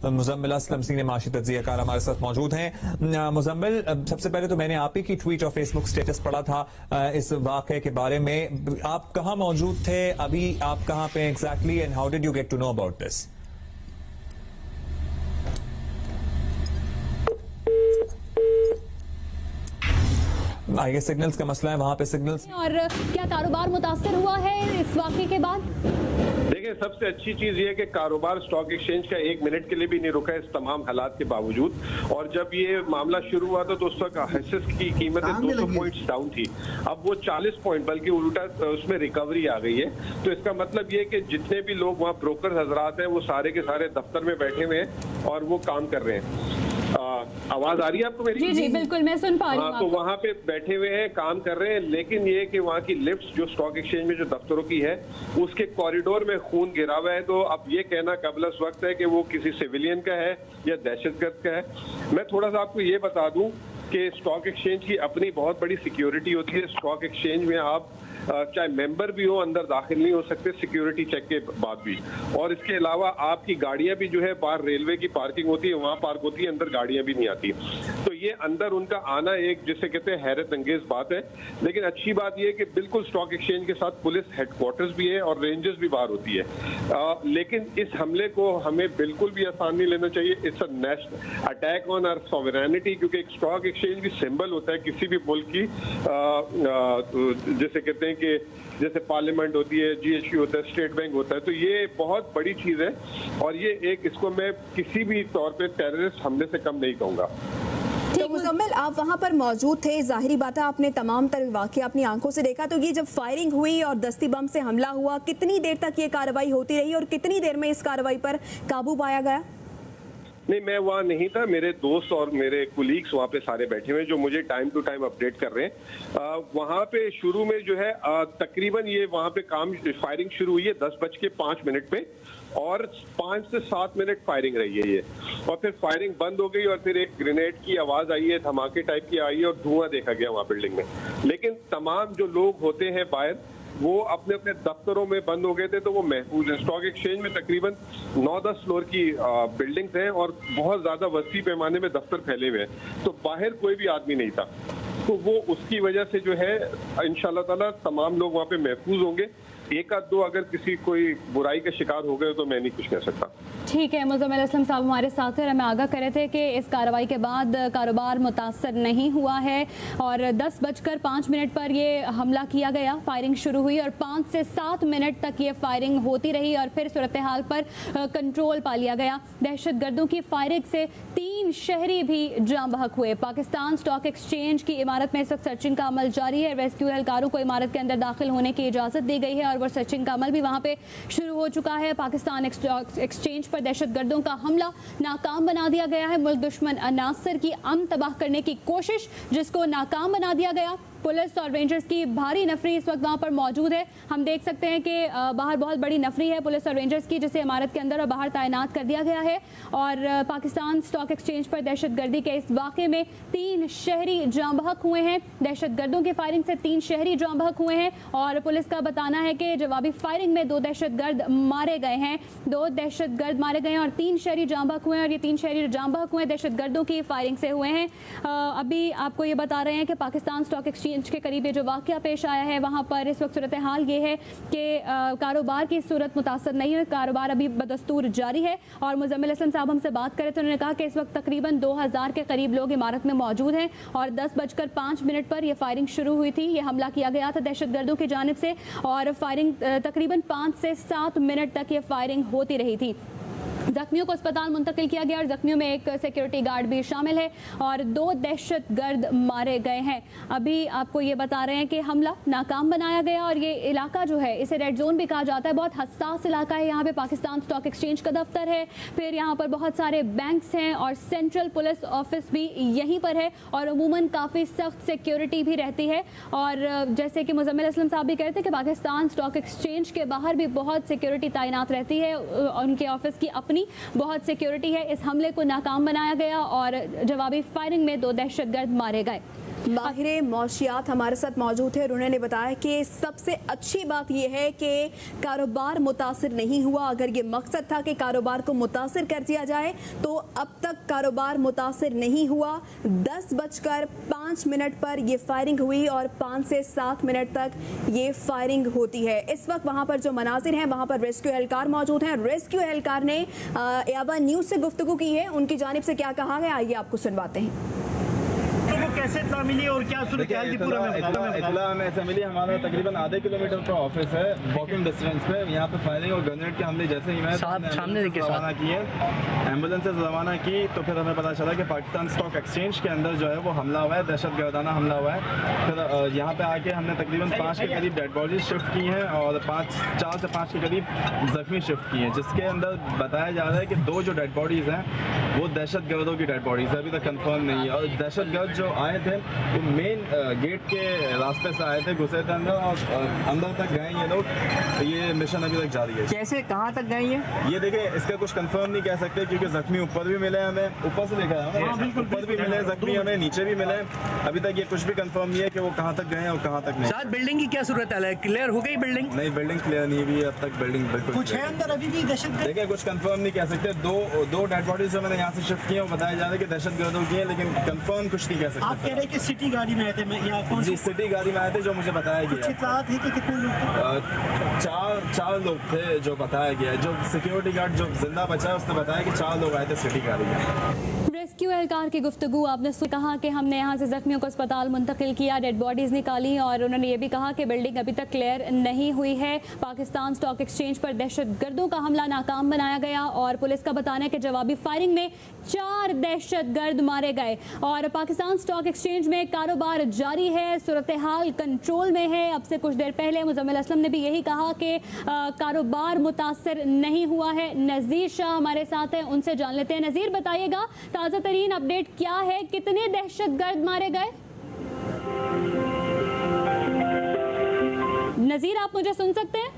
Muzammil Aslam senior माशी तज्जियाकार हमारे साथ मौजूद हैं। मुजम्मिल, सबसे पहले तो मैंने आप ही की ट्वीट और फेसबुक स्टेटस पढ़ा था इस वाक़े के बारे में। आप कहाँ मौजूद थे अभी, आप कहाँ पे exactly, and how did you get to know about this? आइए, सिग्नल्स का मसला है वहां पे, सिग्नल्स। और क्या कारोबार मुतासर हुआ है इस वाक़े के बाद? देखिए, सबसे अच्छी चीज ये है कि कारोबार स्टॉक एक्सचेंज का 1 मिनट के लिए भी नहीं रुका इस तमाम हालात के बावजूद। और जब ये मामला शुरू हुआ था तो उस वक्त हिस्सेस की कीमतें 200 पॉइंट्स डाउन थी, अब वो 40 पॉइंट बल्कि उल्टा उसमें रिकवरी आ गई है। तो इसका मतलब ये कि जितने भी लोग वहाँ ब्रोकर हजरात हैं वो सारे के सारे दफ्तर में बैठे हुए हैं और वो काम कर रहे हैं। आवाज आ रही है आपको मेरी? जी जी बिल्कुल, मैं सुन पा रही हूँ। तो वहाँ पे बैठे हुए हैं, काम कर रहे हैं, लेकिन ये कि वहाँ की लिफ्ट जो स्टॉक एक्सचेंज में जो दफ्तरों की है उसके कॉरिडोर में खून गिरा हुआ है। तो अब ये कहना कबल अज़ वक्त है कि वो किसी सिविलियन का है या दहशतगर्द का है। मैं थोड़ा सा आपको ये बता दूं कि स्टॉक एक्सचेंज की अपनी बहुत बड़ी सिक्योरिटी होती है। स्टॉक एक्सचेंज में आप चाहे मेंबर भी हो अंदर दाखिल नहीं हो सकते सिक्योरिटी चेक के बाद भी। और इसके अलावा आपकी गाड़ियां भी जो है बाहर रेलवे की पार्किंग होती है वहां पार्क होती है, अंदर गाड़ियां भी नहीं आती। तो ये अंदर उनका आना एक जिसे कहते हैं हैरत अंगेज बात है। लेकिन अच्छी बात यह है कि बिल्कुल स्टॉक एक्सचेंज के साथ पुलिस हेडक्वार्टर्स भी है और रेंजर्स भी बाहर होती है। लेकिन इस हमले को हमें बिल्कुल भी आसान नहीं लेना चाहिए। It's a national attack on our sovereignty, क्योंकि एक स्टॉक एक्सचेंज भी सिंबल होता है किसी भी मुल्क की, जैसे कहते हैं कि जैसे पार्लियामेंट होती है, जीएचक्यू होता है, स्टेट बैंक होता है। तो ये बहुत बड़ी चीज है और ये एक, इसको मैं किसी भी तौर पे टेररिस्ट हमले से कम नहीं कहूंगा। तो मुजम्मिल, आप वहाँ पर मौजूद थे, जाहिर बात है आपने तमाम तरह वाक़या अपनी आंखों से देखा। तो ये जब फायरिंग हुई और दस्ती बम से हमला हुआ, कितनी देर तक ये कार्रवाई होती रही और कितनी देर में इस कार्रवाई पर काबू पाया गया? नहीं, मैं वहाँ नहीं था, मेरे दोस्त और मेरे कुलीग्स वहाँ पे सारे बैठे हुए जो मुझे टाइम टू टाइम अपडेट कर रहे हैं। वहाँ पे शुरू में जो है तकरीबन ये वहाँ पे फायरिंग शुरू हुई है 10:05 पे और 5 से 7 मिनट फायरिंग रही है ये, और फिर फायरिंग बंद हो गई और फिर एक ग्रेनेड की आवाज आई है, धमाके टाइप की आई है और धुआं देखा गया वहाँ बिल्डिंग में। लेकिन तमाम जो लोग होते हैं बाहर वो अपने अपने दफ्तरों में बंद हो गए थे, तो वो महफूज है। स्टॉक एक्सचेंज में तकरीबन 9-10 फ्लोर की बिल्डिंग्स हैं और बहुत ज्यादा वसी पैमाने में दफ्तर फैले हुए हैं, तो बाहर कोई भी आदमी नहीं था। तो वो उसकी वजह से जो है इंशाल्लाह ताला तमाम लोग वहाँ पे महफूज होंगे। एक आध दो अगर किसी कोई बुराई का शिकार हो गए तो मैं नहीं कुछ कह सकता। ठीक है, मुजम्मिल असलम साहब हमारे साथ हैं, हमें आगाह करे थे कि इस कार्रवाई के बाद कारोबार मुतासर नहीं हुआ है और 10:05 पर ये हमला किया गया, फायरिंग शुरू हुई और 5 से 7 मिनट तक ये फायरिंग होती रही और फिर सूरत हाल पर कंट्रोल पा लिया गया। दहशतगर्दों की फायरिंग से 3 शहरी भी जाँ बहक हुए। पाकिस्तान स्टॉक एक्सचेंज की इमारत में इस वक्त सर्चिंग का अमल जारी है। रेस्क्यू एहलकारों को इमारत के अंदर दाखिल होने की इजाज़त दी गई है और वो सर्चिंग का अमल भी वहाँ पे शुरू हो चुका है। पाकिस्तान स्टॉक एक्सचेंज पर दहशतगर्दों का हमला नाकाम बना दिया गया है। मुल्क दुश्मन अनासर की अमन तबाह करने की कोशिश जिसको नाकाम बना दिया गया। पुलिस और रेंजर्स की भारी नफरी इस वक्त वहाँ पर मौजूद है। हम देख सकते हैं कि बाहर बहुत बड़ी नफरी है पुलिस और रेंजर्स की, जिसे इमारत के अंदर और बाहर तैनात कर दिया गया है। और पाकिस्तान स्टॉक एक्सचेंज पर दहशतगर्दी के इस वाक़े में 3 शहरी जाँ बहक हुए हैं। दहशतगर्दों की फायरिंग से 3 शहरी जाँ बहक हुए हैं और पुलिस का बताना है कि जवाबी फायरिंग में 2 दहशतगर्द मारे गए हैं। 2 दहशतगर्द मारे गए हैं और 3 शहरी जाँ बहक हुए हैं और ये 3 शहरी जाँ बहक हुए दहशतगर्दों की फायरिंग से हुए हैं। अभी आपको ये बता रहे हैं कि पाकिस्तान स्टॉक एक्सचेंज के करीब ये जो वाक़या पेश आया है वहाँ पर इस वक्त सूरत हाल ये है कि कारोबार की सूरत मुतासर नहीं है, कारोबार अभी बदस्तूर जारी है। और मुजम्मिल असलम साहब हमसे बात करें तो उन्होंने कहा कि इस वक्त तकरीबन 2000 के करीब लोग इमारत में मौजूद हैं और 10:05 पर यह फायरिंग शुरू हुई थी। ये हमला किया गया था दहशतगर्दों की जानिब से और फायरिंग तकरीबन 5 से 7 मिनट तक ये फायरिंग होती रही थी। जख्मियों को अस्पताल मुंतकिल किया गया और जख्मियों में एक सिक्योरिटी गार्ड भी शामिल है और 2 दहशतगर्द मारे गए हैं। अभी आपको ये बता रहे हैं कि हमला नाकाम बनाया गया और ये इलाका जो है इसे रेड जोन भी कहा जाता है, बहुत हसास इलाका है। यहाँ पे पाकिस्तान स्टॉक एक्सचेंज का दफ्तर है, फिर यहाँ पर बहुत सारे बैंक्स हैं और सेंट्रल पुलिस ऑफिस भी यहीं पर है और अमूमन काफ़ी सख्त सिक्योरिटी भी रहती है। और जैसे कि मुजम्मिल असलम साहब भी कहते हैं कि पाकिस्तान स्टॉक एक्सचेंज के बाहर भी बहुत सिक्योरिटी तैनात रहती है, उनके ऑफिस की अपनी बहुत सिक्योरिटी है। इस हमले को नाकाम बनाया गया और जवाबी फायरिंग में 2 दहशतगर्द मारे गए। माहिर मौशियात हमारे साथ मौजूद है और उन्होंने बताया कि सबसे अच्छी बात यह है कि कारोबार मुतासिर नहीं हुआ। अगर ये मकसद था कि कारोबार को मुतासिर कर दिया जाए तो अब तक कारोबार मुतासिर नहीं हुआ। 10:05 पर ये फायरिंग हुई और 5 से 7 मिनट तक ये फायरिंग होती है। इस वक्त वहाँ पर जो मनाजिर हैं वहाँ पर रेस्क्यू एहलकार मौजूद हैं। रेस्क्यू एहलकार ने याबा न्यूज़ से गुफ्तगू की है, उनकी जानिब से क्या कहा गया आइए आपको सुनवाते हैं। तो कैसे इत्तला मिली और क्या सूरत हाल थी पूरा इत्तला हमें ऐसे मिली। हमारा तकरीबन आधे किलोमीटर का ऑफिस है, वॉकिंग डिस्टेंस पे। यहाँ पे फायरिंग और ग्रेनेड के हमले जैसे ही सामने रवाना किए, एम्बुलेंस से रवाना की, तो फिर हमें पता चला कि पाकिस्तान स्टॉक एक्सचेंज के अंदर जो है वो हमला हुआ है, दहशत गर्दाना हमला हुआ है। फिर यहाँ पे आके हमने तकरीबन 5 के करीब डेड बॉडीज शिफ्ट की हैं और 4 से 5 के करीब जख्मी शिफ्ट किए हैं, जिसके अंदर बताया जा रहा है कि 2 जो डेड बॉडीज हैं वो दहशत गर्दों की डेड बॉडीज है, अभी तक कंफर्म नहीं है। और दहशत गर्द जो आए थे वो मेन गेट के रास्ते से आए थे, घुसे थे अंदर और अंदर तक गए ये लोग। तो ये मिशन अभी तक जारी है। कैसे कहाँ तक गए ये देखिए, इसका कुछ कंफर्म नहीं कह सकते क्योंकि जख्मी ऊपर भी मिले, हमें ऊपर से देखा है, ऊपर भी मिले जख्मी, हमें नीचे भी मिले। अभी तक ये कुछ भी कंफर्म नहीं है कि वो कहाँ तक गए और कहाँ तक नहीं। बिल्डिंग की क्या सूरत है, क्लियर हो गई बिल्डिंग? नहीं, बिल्डिंग क्लियर नहीं हुई अब तक। बिल्डिंग बिल्कुल कुछ है अंदर अभी भी दहशत। देखिए, कुछ कंफर्म नहीं कह सकते। दो डेड बॉडीज जो मैंने यहाँ से शिफ्ट किए वो बताया जा रहा है कि दहशत गर्दों की है, लेकिन कंफर्म कुछ नहीं कह सकते। आप कह रहे हैं कि सिटी गाड़ी में आए थे, यहाँ कौन जी सिटी गाड़ी में आए थे जो मुझे बताया गया। इत्तलात है कि कितने लोग? 4 लोग थे जो बताया गया। जो सिक्योरिटी गार्ड जो जिंदा बचा है उसने बताया कि 4 लोग आए थे सिटी गाड़ी में। रेस्क्यू एहलकार की गुफ्तगू आपने कहा कि हमने यहाँ से जख्मियों को अस्पताल मुंतकिल किया, डेड बॉडीज निकाली और उन्होंने ये भी कहा कि बिल्डिंग अभी तक क्लियर नहीं हुई है। पाकिस्तान स्टॉक एक्सचेंज पर दहशत गर्दों का हमला नाकाम बनाया गया और पुलिस का बताना है कि जवाबी फायरिंग में 4 दहशत गर्द मारे गए और पाकिस्तान स्टॉक एक्सचेंज में कारोबार जारी है, सूरत हाल कंट्रोल में है। अब से कुछ देर पहले मुजम्मिल असलम ने भी यही कहा कि कारोबार मुतासर नहीं हुआ है। नज़ीर शाह हमारे साथ हैं, उनसे जान लेते हैं। नज़ीर, बताइएगा ताज़ा तरीन अपडेट क्या है, कितने दहशतगर्द मारे गए? नज़ीर, आप मुझे सुन सकते हैं?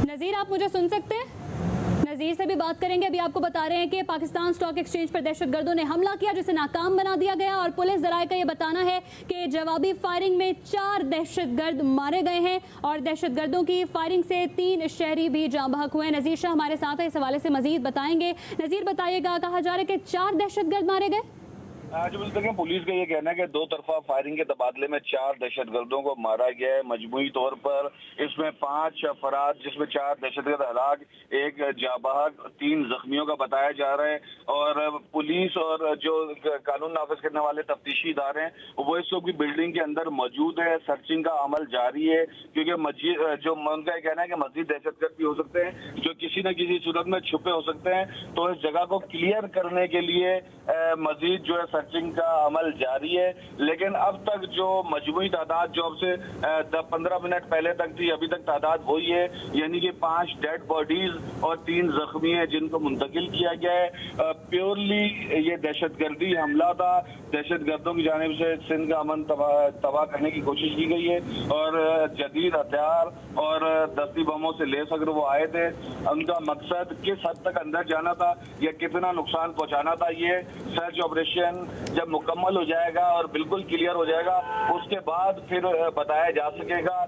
नज़ीर, आप मुझे सुन सकते हैं? नज़ीर से भी बात करेंगे। अभी आपको बता रहे हैं कि पाकिस्तान स्टॉक एक्सचेंज पर दहशतगर्दों ने हमला किया जिसे नाकाम बना दिया गया और पुलिस ज़राए का ये बताना है कि जवाबी फायरिंग में 4 दहशतगर्द मारे गए हैं और दहशतगर्दों की फायरिंग से 3 शहरी भी जाँ बहक हुए हैं। नज़ीर शाह हमारे साथ है, इस हवाले से मजीद बताएंगे। नज़ीर, बताइएगा, कहा जा रहा है कि 4 दहशतगर्द मारे गए। आज पुलिस का ये कहना है कि 2 तरफा फायरिंग के तबादले में 4 दहशतगर्दों को मारा गया है। मजमूई तौर पर इसमें 5 अफराद, जिसमें 4 दहशतगर्द हलाक, 1 जाबाहक, 3 जख्मियों का बताया जा रहा है। और पुलिस और जो कानून नाफिज करने वाले तफ्तीशी इदारे हैं वो इस वक्त भी बिल्डिंग के अंदर मौजूद है। सर्चिंग का अमल जारी है क्योंकि मस्जिद जो उनका कहना है कि मस्जिद दहशतगर्द भी हो सकते हैं जो किसी न किसी सूरत में छुपे हो सकते हैं। तो इस जगह को क्लियर करने के लिए मजीद जो है सर्चिंग का अमल जारी है। लेकिन अब तक जो मजमूई तादाद जो अब से 15 मिनट पहले तक थी, अभी तक तादाद वही है, यानी कि 5 डेड बॉडीज और 3 जख्मी है जिनको मुंतकिल किया गया है। प्योरली ये दहशतगर्दी हमला था। दहशतगर्दों की जानिब से सिंध का अमन तबाह करने की कोशिश की गई है और जदीद हथियार और दस्ती बमों से लेस अगर वो आए थे, उनका मकसद किस हद तक अंदर जाना था या कितना नुकसान पहुंचाना था, ये सर्च ऑपरेशन जब मुकम्मल हो जाएगा और बिल्कुल क्लियर हो जाएगा उसके बाद फिर बताया जा सकेगा।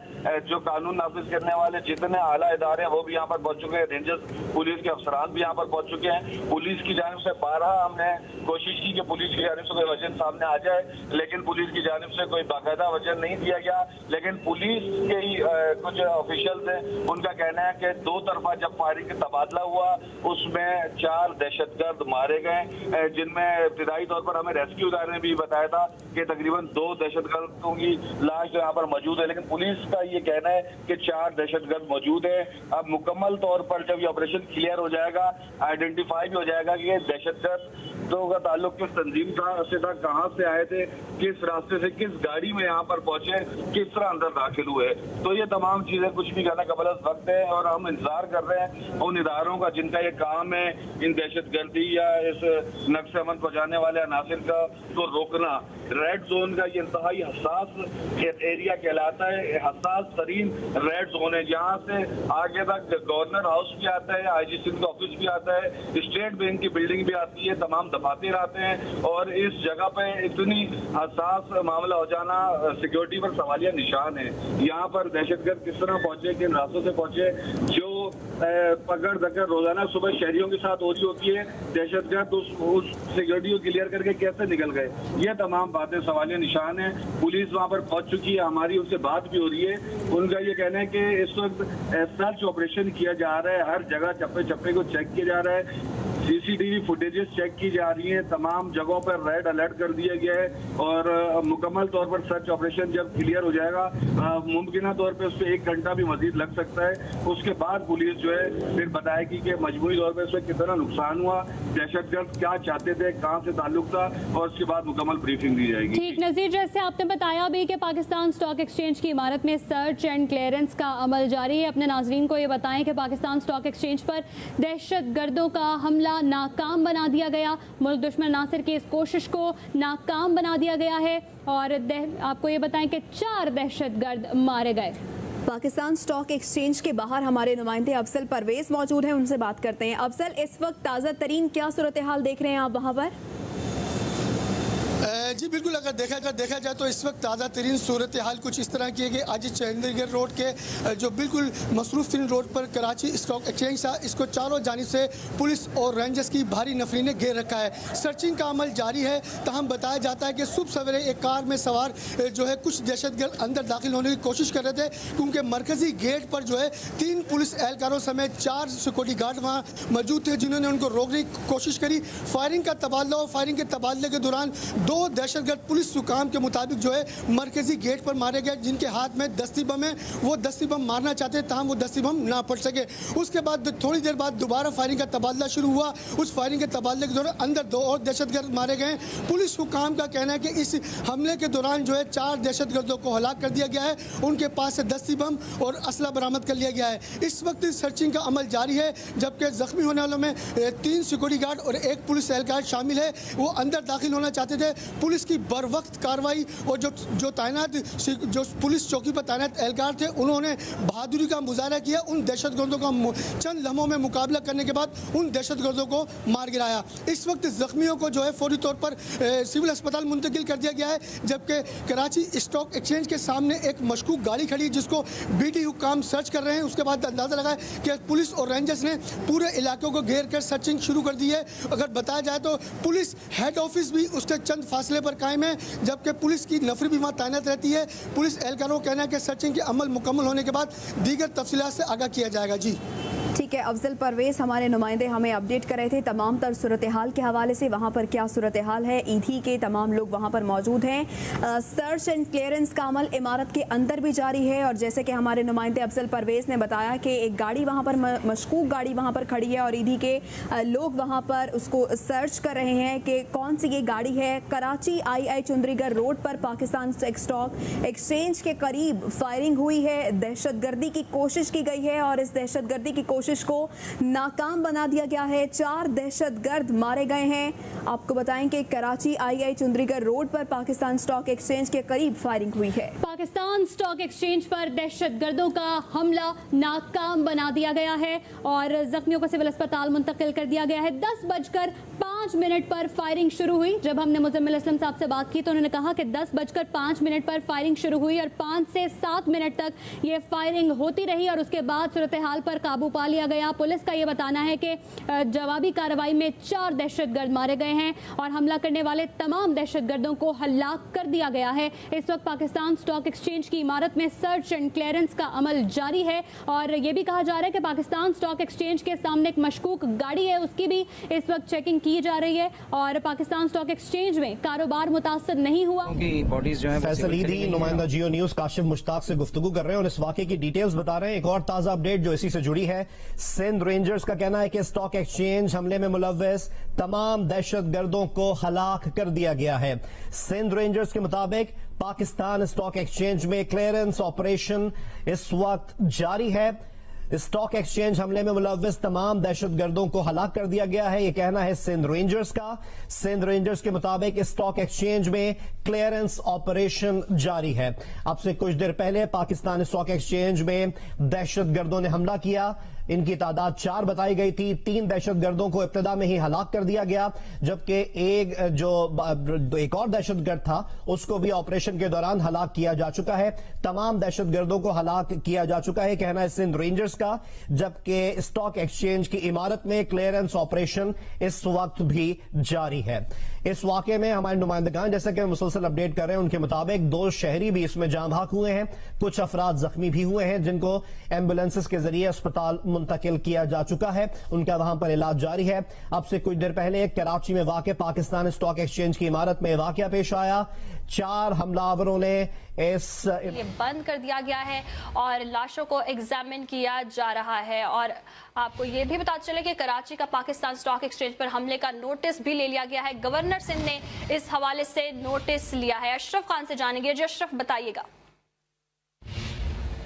जो कानून नाफिज करने वाले जितने आला इदारे हैं वो भी यहाँ पर पहुंच चुके हैं, रेंजर्स पुलिस के अफसरान भी यहाँ पर पहुंच चुके हैं। पुलिस की जानिब से 12 हमने कोशिश की कि पुलिस की जानिब से कोई वजन सामने आ जाए, लेकिन पुलिस की जानिब से कोई बाकायदा वजन नहीं दिया गया। लेकिन पुलिस के ही कुछ ऑफिशियल्स हैं, उनका कहना है कि 2 तरफा जब फायरिंग का तबादला हुआ उसमें 4 दहशतगर्द मारे गए, जिनमें इब्तिदाई तौर पर हमें रेस्क्यू इदारे ने भी बताया था कि तकरीबन 2 दहशतगर्दों की लाश यहाँ पर मौजूद है। लेकिन पुलिस का ये कहना है कि 4 दहशतगर्द मौजूद है। अब मुकम्मल तौर पर जब ये ऑपरेशन क्लियर हो जाएगा, आइडेंटिफाई भी हो जाएगा कि ये दहशतगर्दों का ताल्लुक किस तंजीम से था, कहाँ से आए थे, किस रास्ते से, किस गाड़ी में यहाँ पर पहुंचे, किस तरह अंदर दाखिल हुए। तो ये तमाम चीजें कुछ भी कहना कबल वक्त है और हम इंतजार कर रहे हैं उन इदारों का जिनका ये काम है इन दहशतगर्दी या इस नक्शे अमन पहुंचाने वाले अनासर दहशत को रोकना। रेड जोन का ये इंतहाई हसास एरिया कहलाता है, हसास तरीन रेड जोन है, जहाँ से आगे तक गवर्नर हाउस भी आता है, IG सिंध का ऑफिस भी आता है, स्टेट बैंक की बिल्डिंग भी आती है, तमाम दफातर आते हैं। और इस जगह पे इतनी हसास मामला हो जाना सिक्योरिटी पर सवालिया निशान है। यहाँ पर दहशतगर्द किस तरह पहुंचे, किन रास्तों से पहुंचे, जो पकड़ दकड़ रोजाना सुबह शहरियों के साथ हो रही होती है, दहशतगर्द उस सिक्योरिटी को क्लियर करके कैसे निकल गए, ये तमाम बातें सवालिया निशान है। पुलिस वहां पर पहुंच चुकी है, हमारी उनसे बात भी हो रही है। उनका ये कहना है कि इस वक्त सर्च ऑपरेशन किया जा रहा है, हर जगह चप्पे चप्पे को चेक किया जा रहा है, CCTV फुटेजेस चेक की जा रही हैं, तमाम जगहों पर रेड अलर्ट कर दिया गया है और मुकम्मल तौर पर सर्च ऑपरेशन जब क्लियर हो जाएगा, मुमकिन तौर पर उस पर 1 घंटा भी मजीद लग सकता है। उसके बाद पुलिस जो है फिर बताएगी कि मजमूई तौर पर उसमें कितना नुकसान हुआ, दहशतगर्द क्या चाहते थे, कहाँ से ताल्लुक था, और उसके बाद मुकम्मल ब्रीफिंग दी जाएगी। ठीक नज़ीर, जैसे आपने बताया भी कि पाकिस्तान स्टॉक एक्सचेंज की इमारत में सर्च एंड क्लियरेंस का अमल जारी है। अपने नाजरीन को ये बताएं कि पाकिस्तान स्टॉक एक्सचेंज पर दहशतगर्दों का हमला नाकाम बना दिया गया, मुल्क दुश्मन नासिर की इस कोशिश को नाकाम बना दिया गया है और आपको ये बताएं कि 4 दहशतगर्द मारे गए। पाकिस्तान स्टॉक एक्सचेंज के बाहर हमारे नुमाइंदे अफजल परवेज मौजूद हैं, उनसे बात करते हैं। अफजल, इस वक्त ताज़ा तरीन क्या सूरत हाल देख रहे हैं आप वहाँ पर? जी बिल्कुल, अगर देखा जाए तो इस वक्त ताज़ा तरीन सूरत हाल कुछ इस तरह की है कि आज चंडीगढ़ रोड के जो बिल्कुल मसरूफ तरीन रोड पर कराची स्टॉक एक्सचेंज था, इसको चारों जानिब से पुलिस और रेंजर्स की भारी नफरी ने घेर रखा है। सर्चिंग का अमल जारी है। तहम बताया जाता है कि सुबह सवेरे एक कार में सवार जो है कुछ दहशतगर्द अंदर दाखिल होने की कोशिश कर रहे थे, क्योंकि मरकजी गेट पर जो है 3 पुलिस एहलकारों समेत 4 सिक्योरिटी गार्ड वहाँ मौजूद थे, जिन्होंने उनको रोकने की कोशिश करी। फायरिंग का तबादला और फायरिंग के तबादले के दौरान 2 दहशतगर्द पुलिस हुकाम के मुताबिक जो है मरकजी गेट पर मारे गए, जिनके हाथ में दस्ती बम है। वो दस्ती बम मारना चाहते थे, ताहम वो दस्ती बम ना पड़ सके। उसके बाद थोड़ी देर बाद दोबारा फायरिंग का तबादला शुरू हुआ। उस फायरिंग के तबादले के दौरान अंदर 2 और दहशतगर्द मारे गए। पुलिस हुकाम का कहना है कि इस हमले के दौरान जो है 4 दहशतगर्दों को हलाक कर दिया गया है, उनके पास से दस्ती बम और असला बरामद कर लिया गया है। इस वक्त सर्चिंग का अमल जारी है, जबकि जख्मी होने वालों में 3 सिक्योरिटी गार्ड और 1 पुलिस एहलकार शामिल है। वो अंदर दाखिल होना चाहते थे। पुलिस की बर वक्त कार्रवाई और जो तैनात जो पुलिस चौकी पर तैनात एहलकार थे, उन्होंने बहादुरी का मुजाहरा किया। उन दहशतगर्दों का चंद लम्हों में मुकाबला करने के बाद उन दहशतगर्दों को मार गिराया। इस वक्त जख्मियों को जो है फौरी तौर पर सिविल अस्पताल मुंतकिल कर दिया गया है, जबकि कराची स्टॉक एक्सचेंज के सामने एक मशकूक गाड़ी खड़ी, जिसको BD हुकाम सर्च कर रहे हैं। उसके बाद अंदाजा लगा कि पुलिस और रेंजर्स ने पूरे इलाकों को घेर कर सर्चिंग शुरू कर दी है। अगर बताया जाए तो पुलिस हेड ऑफिस भी उसके चंद फासले पर कायम है, जबकि पुलिस की नफरी भी वहाँ तैनात रहती है। पुलिस एहलकारों का कहना है कि सर्चिंग के अमल मुकम्मल होने के बाद दीगर तफसीलात से आगाह किया जाएगा। जी ठीक है, अफजल परवेज हमारे नुमाइंदे हमें अपडेट कर रहे थे तमाम तर सूरत हाल के हवाले से। वहाँ पर क्या सूरत हाल है, ईदी के तमाम लोग वहाँ पर मौजूद हैं। सर्च एंड क्लियरेंस का अमल इमारत के अंदर भी जारी है और जैसे कि हमारे नुमाइंदे अफजल परवेज ने बताया कि एक गाड़ी वहाँ पर मशकूक गाड़ी वहाँ पर खड़ी है और ईदी के लोग वहाँ पर उसको सर्च कर रहे हैं कि कौन सी ये गाड़ी है। कराची II चंडीगढ़ रोड पर पाकिस्तान स्टॉक एक्सचेंज के करीब फायरिंग हुई है, दहशतगर्दी की कोशिश की गई है और इस दहशतगर्दी की कोशिश को नाकाम बना दिया गया है। 4 दहशतगर्द मारे गए हैं। आपको बताएं कि कराची II चंडीगढ़ रोड पर पाकिस्तान स्टॉक एक्सचेंज के करीब फायरिंग हुई है। पाकिस्तान स्टॉक एक्सचेंज पर दहशतगर्दों का हमला नाकाम बना दिया गया है और जख्मियों को सिविल अस्पताल मुंतकिल कर दिया गया है। 10:05 पर फायरिंग शुरू हुई। जब हमने मुजम्मिल असलम साहब से बात की तो उन्होंने कहा कि 10:05 पर फायरिंग शुरू हुई और 5 से 7 मिनट तक ये फायरिंग होती रही और उसके बाद सूरत हाल पर काबू पा लिया गया। पुलिस का यह बताना है कि जवाबी कार्रवाई में 4 दहशतगर्द मारे गए हैं और हमला करने वाले तमाम दहशतगर्दों को हलाक कर दिया गया है। इस वक्त पाकिस्तान स्टॉक एक्सचेंज की इमारत में सर्च एंड क्लियरेंस का अमल जारी है और यह भी कहा जा रहा है कि पाकिस्तान स्टॉक एक्सचेंज के सामने एक मशकूक गाड़ी है, उसकी भी इस वक्त चेकिंग की जा रही है और पाकिस्तान स्टॉक एक्सचेंज में कारोबार मुतासर नहीं हुआ। फैसल ईदी नुमाइंदा जियो न्यूज काशिफ मुश्ताक से गुफ्तगू कर रहे हैं और इस वाकये की डिटेल्स बता रहे हैं। एक और ताजा अपडेट जो इसी से जुड़ी है, सिंध रेंजर्स का कहना है कि स्टॉक एक्सचेंज हमले में मुलव्वस तमाम दहशतगर्दों को हलाक कर दिया गया है। सिंध रेंजर्स के मुताबिक पाकिस्तान स्टॉक एक्सचेंज में क्लियरेंस ऑपरेशन इस वक्त जारी है। स्टॉक एक्सचेंज हमले में मुलव्विस तमाम दहशतगर्दों को हलाक कर दिया गया है, यह कहना है सिंध रेंजर्स का। सिंध रेंजर्स के मुताबिक स्टॉक एक्सचेंज में क्लियरेंस ऑपरेशन जारी है। अब से कुछ देर पहले पाकिस्तान स्टॉक एक्सचेंज में दहशतगर्दों ने हमला किया। इनकी तादाद 4 बताई गई थी। 3 दहशतगर्दों को इब्तिदा में ही हलाक कर दिया गया, जबकि एक और दहशतगर्द था उसको भी ऑपरेशन के दौरान हलाक किया जा चुका है। तमाम दहशतगर्दों को हलाक किया जा चुका है, कहना है सिंध रेंजर्स का। जबकि स्टॉक एक्सचेंज की इमारत में क्लियरेंस ऑपरेशन इस वक्त भी जारी है। इस वाकये में हमारे नुमाइंदगान, जैसा कि मुसलसल अपडेट कर रहे हैं, उनके मुताबिक 2 शहरी भी इसमें जाँ बहक हुए हैं। कुछ अफराद जख्मी भी हुए हैं जिनको एम्बुलेंसेस के जरिए अस्पताल मुंतकिल किया जा चुका है। उनका वहां पर इलाज जारी है। अब से कुछ देर पहले कराची में वाक़ पाकिस्तान स्टॉक एक्सचेंज की इमारत में वाकया पेश आया। 4 हमलावरों ने ये बंद कर दिया गया है और लाशों को एग्जामिन किया जा रहा है। और आपको ये भी बता चले कि कराची का पाकिस्तान स्टॉक एक्सचेंज पर हमले का नोटिस भी ले लिया गया है। गवर्नर सिंध ने इस हवाले से नोटिस लिया है। अशरफ खान से जानेंगे। जी अशरफ, बताइएगा।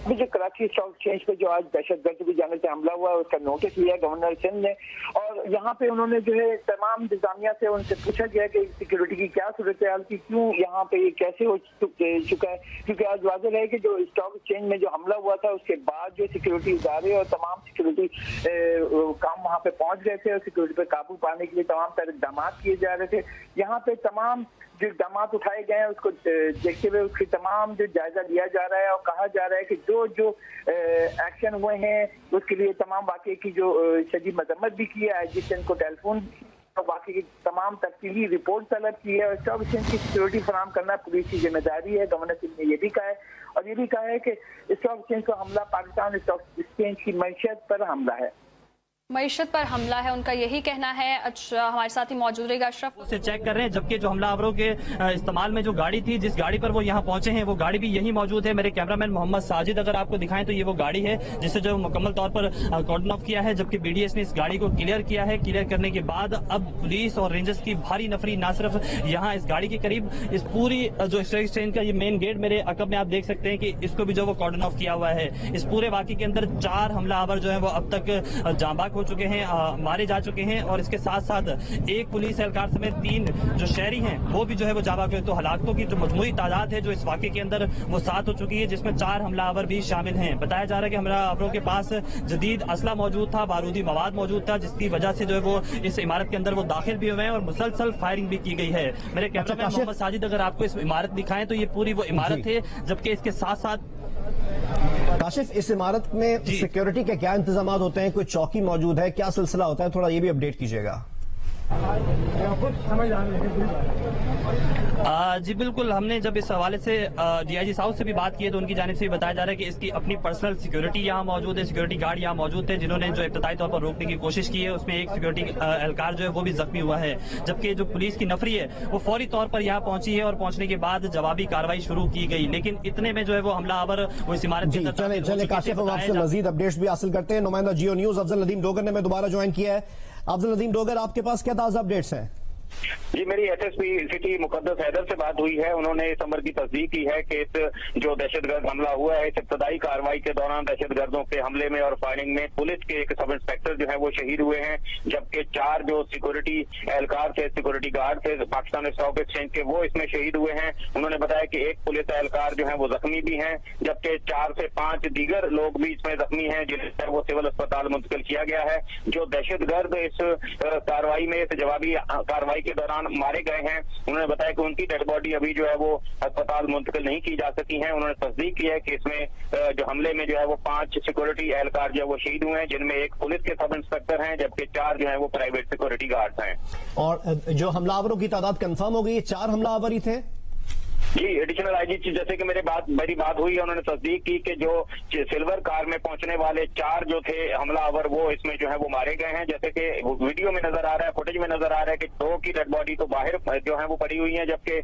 जो कराची स्टॉक एक्सचेंज पे जो आज दहशतगर्द की जाने से हमला हुआ है उसका नोटिस लिया गवर्नर सिंध ने, और यहाँ पे उन्होंने जो है तमाम इंतजामिया से उनसे पूछा गया कि सिक्योरिटी की क्या सूरत हाल थी, क्यों यहाँ पे ये कैसे हो चुका है। क्योंकि आज वाज़ेह है कि जो स्टॉक एक्सचेंज में जो हमला हुआ था उसके बाद जो सिक्योरिटी इदारे और तमाम सिक्योरिटी काम वहाँ पे पहुंच गए थे और सिक्योरिटी पे काबू पाने के लिए तमाम तरह इकदाम किए जा रहे थे। यहाँ पे तमाम जो इकदाम उठाए गए हैं उसको देखते हुए उसकी तमाम जो जायजा लिया जा रहा है और कहा जा रहा है कि जो एक्शन हुए हैं उसके लिए तमाम वाकये की जो शदीद मजम्मत भी की है। जिससे इनको टेलीफोन वाकई की तमाम तफसीली रिपोर्ट तलब की है। स्टॉक एक्सचेंज की सिक्योरिटी फराहम करना पुलिस की जिम्मेदारी है। गवर्नर सिंह ने ये भी कहा है और ये भी कहा है कि स्टॉक एक्सचेंज का हमला पाकिस्तान स्टॉक एक्सचेंज की मैशियत पर हमला है। मईशत पर हमला है, उनका यही कहना है। अच्छा, हमारे साथ ही मौजूद रहेगा अशरफ। उसे चेक कर रहे हैं, जबकि जो हमलावरों के इस्तेमाल में जो गाड़ी थी, जिस गाड़ी पर वो यहाँ पहुंचे हैं, वो गाड़ी भी यही मौजूद है। मेरे कैमरामैन मोहम्मद साजिद अगर आपको दिखाएं तो ये वो गाड़ी है जिसे जो मुकम्मल तौर पर कॉर्डन ऑफ किया है, जबकि बीडीएस ने इस गाड़ी को क्लियर किया है। क्लियर करने के बाद अब पुलिस और रेंजर्स की भारी नफरी ना सिर्फ यहाँ इस गाड़ी के करीब, इस पूरी जो स्टॉक एक्सचेंज का ये मेन गेट मेरे अकब में आप देख सकते हैं कि इसको भी जो वो कॉर्डन ऑफ किया हुआ है। इस पूरे वाकये के अंदर 4 हमलावर जो है वो अब तक जांबाक हो चुके हैं, मारे जा चुके हैं, और इसके साथ साथ एक पुलिस एहलकार समेत 3 जो शहरी हैं वो भी जो है वो जाबाक हुए। तो हलाकतों की जो मजमूई तादाद है जो इस वाकये के अंदर वो 7 हो चुकी है, जिसमें 4 हमलावर भी शामिल हैं। बताया जा रहा है कि हमलावरों के पास जदीद असला मौजूद था, बारूदी मवाद मौजूद था, जिसकी वजह से जो है वो इस इमारत के अंदर वो दाखिल भी हुए हैं और मुसलसल फायरिंग भी की गई है। मेरे कैमरामैन मोहम्मद साजिद अगर आपको इस इमारत दिखाएं तो ये पूरी वो इमारत है, जबकि इसके साथ साथ काशिफ, इस इमारत में सिक्योरिटी के क्या इंतजाम होते हैं? कोई चौकी मौजूद है? क्या सिलसिला होता है? थोड़ा ये भी अपडेट कीजिएगा। जी बिल्कुल, हमने जब इस हवाले से डीआईजी साउथ से भी बात की है तो उनकी जानिब से भी बताया जा रहा है कि इसकी अपनी पर्सनल सिक्योरिटी यहाँ मौजूद है। सिक्योरिटी गार्ड यहाँ मौजूद थे जिन्होंने जो इब्तदाई तौर पर रोकने की कोशिश की है। उसमें एक सिक्योरिटी एहलकार जो है वो भी जख्मी हुआ है, जबकि जो पुलिस की नफरी है वो फौरी तौर पर यहाँ पहुंची है और पहुंचने के बाद जवाबी कार्रवाई शुरू की गई। लेकिन इतने में जो है वो हमलावर वो इस इमारत के अंदर चले काशिफ, हम आपसे मजीद अपडेट्स भी हासिल करते हैं। नुमाइंदा जियो न्यूज अफजल नदीम डोगर ने मैं दोबारा ज्वाइन किया है। अफजल नदीम डोगर, आपके पास क्या ताज़ा अपडेट्स हैं? जी, मेरी एसएसपी सिटी मुकद्दस हैदर से बात हुई है। उन्होंने इस अमर की तस्दीक की है कि इस जो दहशतगर्द हमला हुआ है, इस इब्तदाई कार्रवाई के दौरान दहशतगर्दों के हमले में और फायरिंग में पुलिस के एक सब इंस्पेक्टर जो है वो शहीद हुए हैं, जबकि 4 जो सिक्योरिटी एहलकार थे, सिक्योरिटी गार्ड थे पाकिस्तान स्टॉक एक्सचेंज के, वो इसमें शहीद हुए हैं। उन्होंने बताया कि एक पुलिस एहलकार जो है वो जख्मी भी हैं, जबकि 4 से 5 दीगर लोग भी इसमें जख्मी हैं जिन्हें वो सिविल अस्पताल मुंतकिल किया गया है। जो दहशतगर्द इस कार्रवाई में, इस जवाबी कार्रवाई के दौरान मारे गए हैं, उन्होंने बताया कि उनकी डेड बॉडी अभी जो है वो अस्पताल मुंतकिल नहीं की जा सकी है। उन्होंने तस्दीक की है कि इसमें जो हमले में जो है वो 5 सिक्योरिटी एहलकार जो है वो शहीद हुए हैं, जिनमें एक पुलिस के सब इंस्पेक्टर हैं, जबकि 4 जो है वो प्राइवेट सिक्योरिटी गार्ड्स हैं। और जो हमलावरों की तादाद कंफर्म हो गई, 4 हमलावर ही थे? जी, एडिशनल आईजी जैसे कि मेरी बात हुई है, उन्होंने तस्दीक की कि जो सिल्वर कार में पहुंचने वाले 4 जो थे हमलावर वो इसमें जो है वो मारे गए हैं। जैसे कि वीडियो में नजर आ रहा है, फुटेज में नजर आ रहा है कि 2 की डेड बॉडी तो बाहर जो है वो पड़ी हुई है, जबकि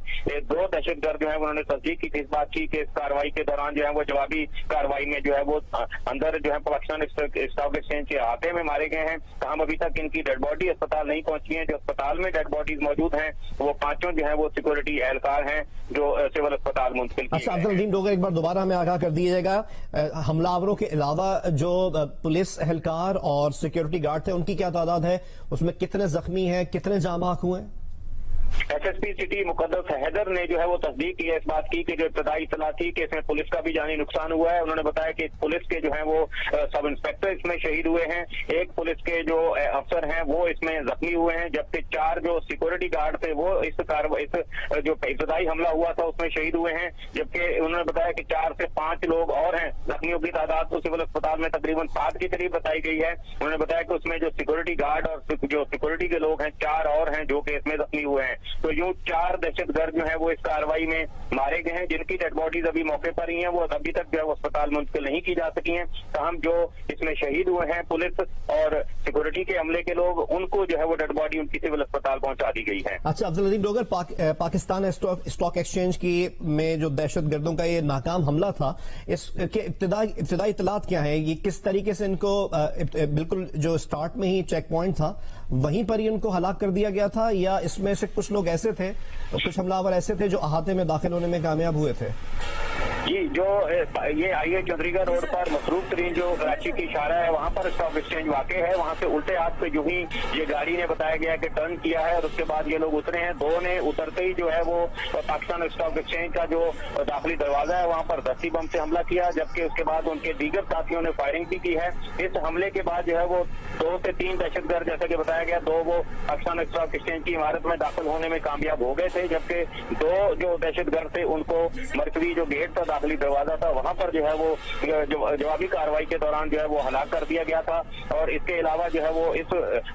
2 दहशतगर्द जो है उन्होंने तस्दीक की थी इस बात की कि इस कार्रवाई के दौरान जो है वो जवाबी कार्रवाई में जो है वो अंदर जो है पाकिस्तान स्टॉक एक्सचेंज के अहाते में मारे गए हैं। हम अभी तक इनकी डेड बॉडी अस्पताल नहीं पहुंची है। जो अस्पताल में डेड बॉडीज मौजूद हैं वो 5 जो है वो सिक्योरिटी एहलकार हैं जो सिविल अस्पताल मुंतकिल किए। अच्छा अब्दुल अजीम डोगर, एक बार दोबारा हमें आगाह कर दीजिएगा, हमलावरों के अलावा जो पुलिस एहलकार और सिक्योरिटी गार्ड थे उनकी क्या तादाद है, उसमें कितने जख्मी हैं, कितने जाँ बहक हुए हैं? एसएसपी सिटी मुकद्दस हैदर ने जो है वो तस्दीक की है इस बात की कि जो इब्तदाई इत्तला थी कि इसमें पुलिस का भी जानी नुकसान हुआ है। उन्होंने बताया कि पुलिस के जो है वो सब इंस्पेक्टर इसमें शहीद हुए हैं, एक पुलिस के जो अफसर हैं वो इसमें जख्मी हुए हैं, जबकि 4 जो सिक्योरिटी गार्ड थे वो इस जो इब्तदाई हमला हुआ था उसमें शहीद हुए हैं, जबकि उन्होंने बताया कि 4 से 5 लोग और हैं। जख्मियों की तादाद तो सिविल अस्पताल में तकरीबन 7 के करीब बताई गई है। उन्होंने बताया कि उसमें जो सिक्योरिटी गार्ड और जो सिक्योरिटी के लोग हैं 4 और हैं जो कि इसमें जख्मी हुए हैं। तो यूं 4 दहशतगर्द जो है वो इस कार्रवाई में मारे गए हैं, जिनकी डेड बॉडीज अभी मौके पर ही हैं, वो अभी तक जो है अस्पताल मुंतकिल नहीं की जा सकी हैं। तमाम जो इसमें शहीद हुए हैं पुलिस और सिक्योरिटी के अमले के लोग, उनको जो है वो डेड बॉडी उनकी सिविल अस्पताल पहुंचा दी गई है। अच्छा अब्दुल अजीम डोगर, पाकिस्तान स्टॉक एक्सचेंज की में जो दहशतगर्दों का ये नाकाम हमला था, इसके इब्तदाई इत्तलात क्या है? ये किस तरीके से इनको बिल्कुल जो स्टार्ट में ही चेक पॉइंट था वहीं पर ही उनको हलाक कर दिया गया था, या इसमें से कुछ लोग ऐसे थे, कुछ हमलावर ऐसे थे जो अहाते में दाखिल होने में कामयाब हुए थे? जी, जो ये आईए चौधरीगढ़ रोड पर मसरूफ तरीन जो कराची की इशारा है वहाँ पर स्टॉक एक्सचेंज वाक़ है। वहाँ से उल्टे हाथ पे जो ही ये गाड़ी ने बताया गया कि टर्न किया है और उसके बाद ये लोग उतरे हैं। 2 ने उतरते ही जो है वो पाकिस्तान स्टॉक एक्सचेंज का जो दाखिली दरवाजा है वहाँ पर दस्ती बम से हमला किया, जबकि उसके बाद उनके दीगर साथियों ने फायरिंग भी की है। इस हमले के बाद जो है वो 2 से 3 दहशतगर्द, जैसा कि बताया गया, 2 वो पाकिस्तान स्टॉक एक्सचेंज की इमारत में दाखिल होने में कामयाब हो गए थे, जबकि 2 जो दहशतगर्द थे उनको मरकजी जो गेट था, दाखिली दरवाजा था, वहां पर जो है वो जवाबी कार्रवाई के दौरान जो है वो हलाक कर दिया गया था। और इसके अलावा जो है वो इस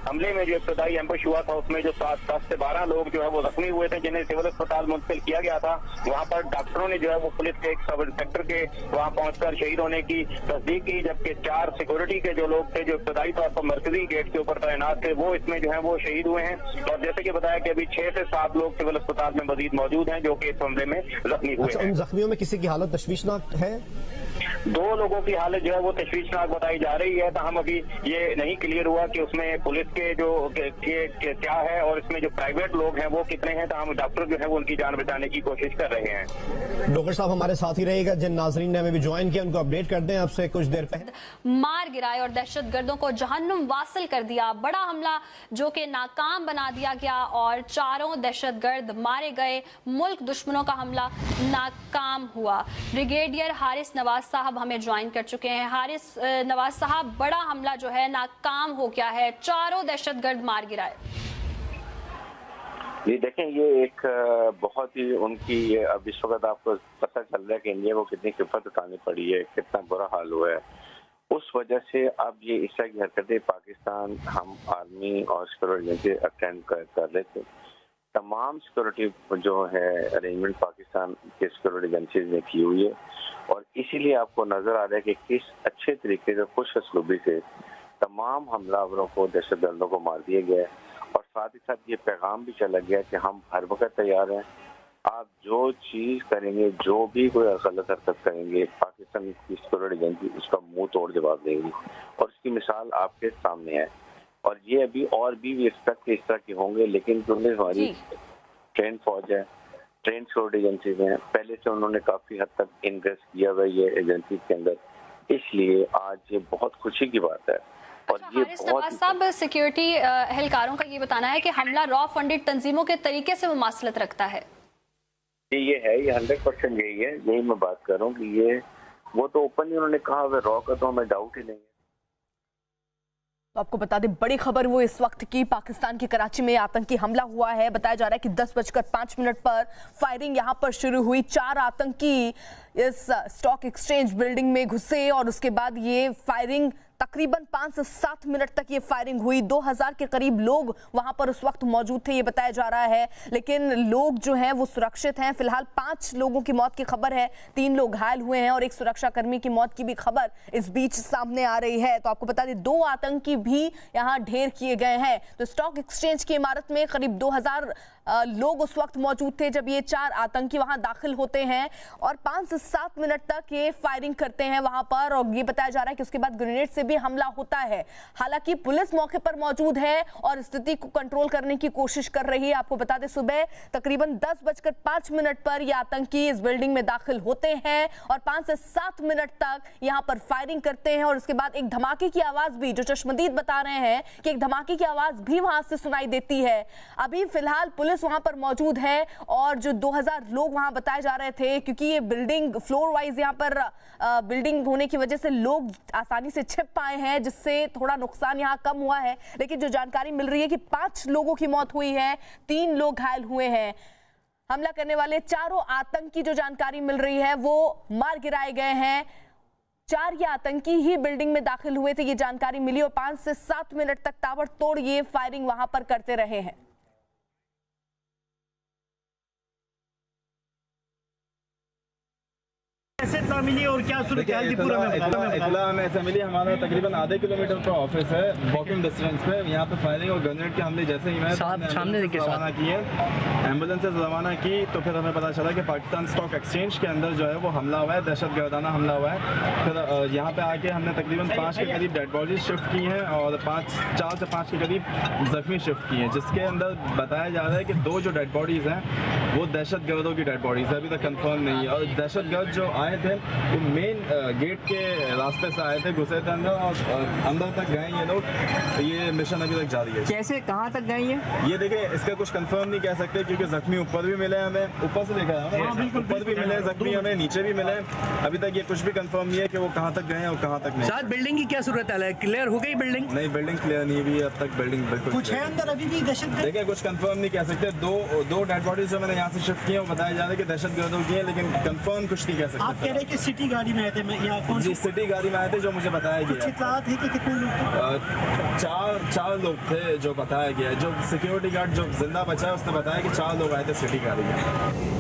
हमले में जो इब्तदाई एम्बुश हुआ था उसमें जो 10 से 12 लोग जो है वो जख्मी हुए थे, जिन्हें सिविल अस्पताल मुंतकिल किया गया था। वहां पर डॉक्टरों ने जो है वो पुलिस के एक सब इंस्पेक्टर के वहां पहुंचकर शहीद होने की तस्दीक की, जबकि 4 सिक्योरिटी के जो लोग थे जो इब्तदाई तौर पर मरकजी गेट के ऊपर तैनात थे वो इसमें जो है वो शहीद हुए हैं। और जैसे कि बताया कि अभी 6 से 7 लोग सिविल अस्पताल में मजीद मौजूद हैं जो कि इस हमले में जख्मी हुए हैं। उन जख्मियों में किसी की हालत तशवीशनाक है? 2 लोगों की हालत जो है वो तशवीशनाक बताई जा रही है। ताहम अभी ये नहीं क्लियर हुआ कि उसमें पुलिस के जो क्या है और इसमें जो प्राइवेट लोग हैं वो कितने हैं। ताहम डॉक्टर जो है वो उनकी जान बचाने की कोशिश कर रहे हैं। डॉक्टर साहब हमारे साथ ही रहेगा, जिन नाजरीन ने हमें भी ज्वाइन किया उनको अपडेट कर दें आपसे कुछ देर पहले। मार गिराए और दहशतगर्दों को जहन्नुम वासिल कर दिया। बड़ा हमला जो कि नाकाम बना दिया गया और 4 दहशतगर्द मारे गए। मुल्क दुश्मनों का हमला नाकाम हुआ। ब्रिगेडियर हारिस नवाज साहब हमें ज्वाइन कर चुके हैं। हारिस नवाज साहब, बड़ा हमला जो है नाकाम हो गया है, 4 दहशतगर्द मार गिराए। जी देखें, ये एक बहुत ही उनकी अब इस वक्त आपको पता चल रहा है कि इंडिया को कितनी किफत उठानी पड़ी है, कितना बुरा हाल हुआ है। उस वजह से अब ये इस तरह की हरकतें पाकिस्तान, हम आर्मी और सिक्योरिटी एजेंसी अटेंड कर रहे थे। तमाम सिक्योरिटी जो है अरेंजमेंट पाकिस्तान के सिक्योरिटी एजेंसीज ने की हुई है और इसीलिए आपको नजर आ रहा है कि किस अच्छे तरीके से खुश असलूबी से तमाम हमलावरों को, दहशतगर्दों को मार दिया गया है। और साथ ही साथ ये पैगाम भी चला गया कि हम हर वक्त तैयार हैं, आप जो चीज करेंगे, जो भी कोई गलत हरकत करेंगे, पाकिस्तान की सिक्योरिटी एजेंसी उसका मुंह तोड़ जवाब देंगी। और इसकी मिसाल आपके सामने है और ये अभी और भी एक्सपेक्ट इस तरह के होंगे, लेकिन क्योंकि हमारी ट्रेन फौज है, ट्रेन सिक्योरिटी एजेंसीज हैं, पहले से उन्होंने काफी हद तक इन्वेस्ट किया हुआ ये एजेंसी के अंदर, इसलिए आज ये बहुत खुशी की बात है। और ये नवाज साहब, सिक्योरिटी एहलकारों का ये बताना है कि हमला रॉ फंडेड तंजीमों के तरीके से मुमासलत रखता है। ये है, ये 100% यही है, यही मैं बात कर रहा हूँ कि ये वो तो ओपनली उन्होंने कहा, वे रॉ का तो हमें डाउट ही नहीं है। तो आपको बता दें, बड़ी खबर वो इस वक्त की, पाकिस्तान की कराची में आतंकी हमला हुआ है। बताया जा रहा है कि 10:05 पर फायरिंग यहां पर शुरू हुई। 4 आतंकी इस स्टॉक एक्सचेंज बिल्डिंग में घुसे और उसके बाद ये फायरिंग तकरीबन 5 से 7 मिनट तक ये फायरिंग हुई। 2000 के करीब लोग वहां पर उस वक्त मौजूद थे, ये बताया जा रहा है, लेकिन लोग जो हैं वो सुरक्षित हैं। फिलहाल 5 लोगों की मौत की खबर है, 3 लोग घायल हुए हैं और एक सुरक्षाकर्मी की मौत की भी खबर इस बीच सामने आ रही है। तो आपको बता दें, 2 आतंकी भी यहाँ ढेर किए गए हैं। तो स्टॉक एक्सचेंज की इमारत में करीब 2000 लोग उस वक्त मौजूद थे जब ये 4 आतंकी वहां दाखिल होते हैं और 5 से 7 मिनट तक ये फायरिंग करते हैं वहां पर। और ये बताया जा रहा है कि उसके बाद ग्रेनेड से भी हमला होता है। हालांकि पुलिस मौके पर मौजूद है और स्थिति को कंट्रोल करने की कोशिश कर रही है। आपको बता दें सुबह तकरीबन 10:05 पर ये आतंकी इस बिल्डिंग में दाखिल होते हैं और 5 से 7 मिनट तक यहां पर फायरिंग करते हैं और उसके बाद एक धमाके की आवाज भी, जो चश्मदीद बता रहे हैं कि एक धमाके की आवाज भी वहां से सुनाई देती है। अभी फिलहाल पुलिस वहां पर मौजूद है और जो 2000 लोग वहां बताए जा रहे थे, क्योंकि ये बिल्डिंग फ्लोर वाइज यहां पर बिल्डिंग होने की वजह से लोग आसानी से छिप पाए हैं, जिससे थोड़ा नुकसान यहां कम हुआ है। लेकिन जो जानकारी मिल रही है कि 5 लोगों की मौत हुई है, 3 लोग घायल हुए हैं। हमला करने वाले चारों आतंकी, जो जानकारी मिल रही है, वो मार गिराए गए हैं। 4 ये आतंकी ही बिल्डिंग में दाखिल हुए थे, ये जानकारी मिली और 5 से 7 मिनट तक ताबड़तोड़ ये फायरिंग वहां पर करते रहे हैं। कैसे इत्तला मिली और क्या सूरत हाल थी पूरा में इत्तला हमें ऐसे मिली, हमारा तकरीबन आधे किलोमीटर का ऑफिस है, वॉकिंग डिस्टेंस पे। यहाँ पे फायरिंग और ग्रेनेड के हमले जैसे ही मैं सामने रवाना किए, एम्बुलेंस से रवाना की, तो फिर हमें पता चला कि पाकिस्तान स्टॉक एक्सचेंज के अंदर जो है वो हमला हुआ है, दहशतगर्दाना हमला हुआ है। फिर यहाँ पे आके हमने तकरीबन 5 के करीब डेड बॉडीज शिफ्ट की हैं और 4 से 5 के करीब जख्मी शिफ्ट किए हैं, जिसके अंदर बताया जा रहा है कि 2 जो डेड बॉडीज हैं वो दहशतगर्दों की डेड बॉडीज है, अभी तक कंफर्म नहीं है। और दहशतगर्द जो आए थे वो मेन गेट के रास्ते से आए थे, घुसे थे अंदर और अंदर तक गए ये लोग। ये मिशन अभी तक जारी है। कैसे कहाँ तक गए हैं ये देखिए, इसका कुछ कंफर्म नहीं कह सकते क्योंकि जख्मी ऊपर भी मिले हमें, ऊपर से देखा है ऊपर भी मिले जख्मी, हमें नीचे भी मिले। अभी तक ये कुछ भी कंफर्म नहीं है कि वो कहाँ तक गए हैं और कहाँ तक नहीं। साथ बिल्डिंग की क्या सूरत है, क्लियर हो गई बिल्डिंग? नहीं, बिल्डिंग क्लियर नहीं हुई अब तक, बिल्डिंग बिल्कुल कुछ है अंदर अभी भी दहशतगर्द। देखिए कुछ कंफर्म नहीं कह सकते। दो डेड बॉडीज जो मैंने यहाँ से शिफ्ट किए बताया जा रहा है कि दहशतगर्दों की है, लेकिन कंफर्म कुछ नहीं कह सकते। आप कह रहे हैं कि सिटी गाड़ी में आए थे, जी सिटी गाड़ी में आए थे, जो मुझे बताया गया। इत्तलात है कि कितने लोग? 4 लोग थे जो बताया गया। जो सिक्योरिटी गार्ड जो जिंदा बचा है उसने बताया कि 4 लोग आए थे सिटी गाड़ी में।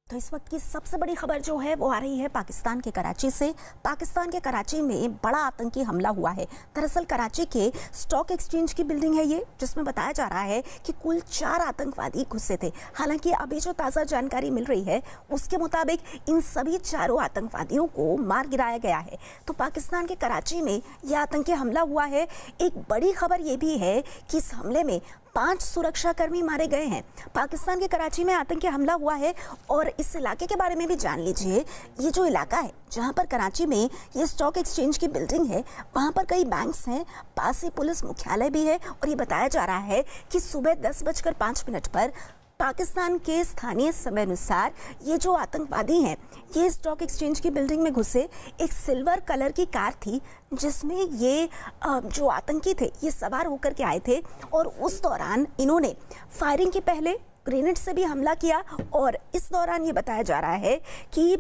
तो इस वक्त की सबसे बड़ी खबर जो है वो आ रही है पाकिस्तान के कराची से। पाकिस्तान के कराची में बड़ा आतंकी हमला हुआ है। दरअसल कराची के स्टॉक एक्सचेंज की बिल्डिंग है ये, जिसमें बताया जा रहा है कि कुल 4 आतंकवादी घुसे थे। हालांकि अभी जो ताज़ा जानकारी मिल रही है उसके मुताबिक इन सभी 4 आतंकवादियों को मार गिराया गया है। तो पाकिस्तान के कराची में यह आतंकी हमला हुआ है। एक बड़ी खबर ये भी है कि इस हमले में 5 सुरक्षाकर्मी मारे गए हैं। पाकिस्तान के कराची में आतंकी हमला हुआ है और इस इलाके के बारे में भी जान लीजिए। ये जो इलाका है जहां पर कराची में ये स्टॉक एक्सचेंज की बिल्डिंग है, वहां पर कई बैंक्स हैं, पास ही पुलिस मुख्यालय भी है और ये बताया जा रहा है कि सुबह 10:05 पर पाकिस्तान के स्थानीय समय अनुसार ये जो आतंकवादी हैं ये स्टॉक एक्सचेंज की बिल्डिंग में घुसे। एक सिल्वर कलर की कार थी जिसमें ये जो आतंकी थे ये सवार होकर के आए थे और उस दौरान इन्होंने फायरिंग के पहले ग्रेनेड से भी हमला किया और इस दौरान ये बताया जा रहा है कि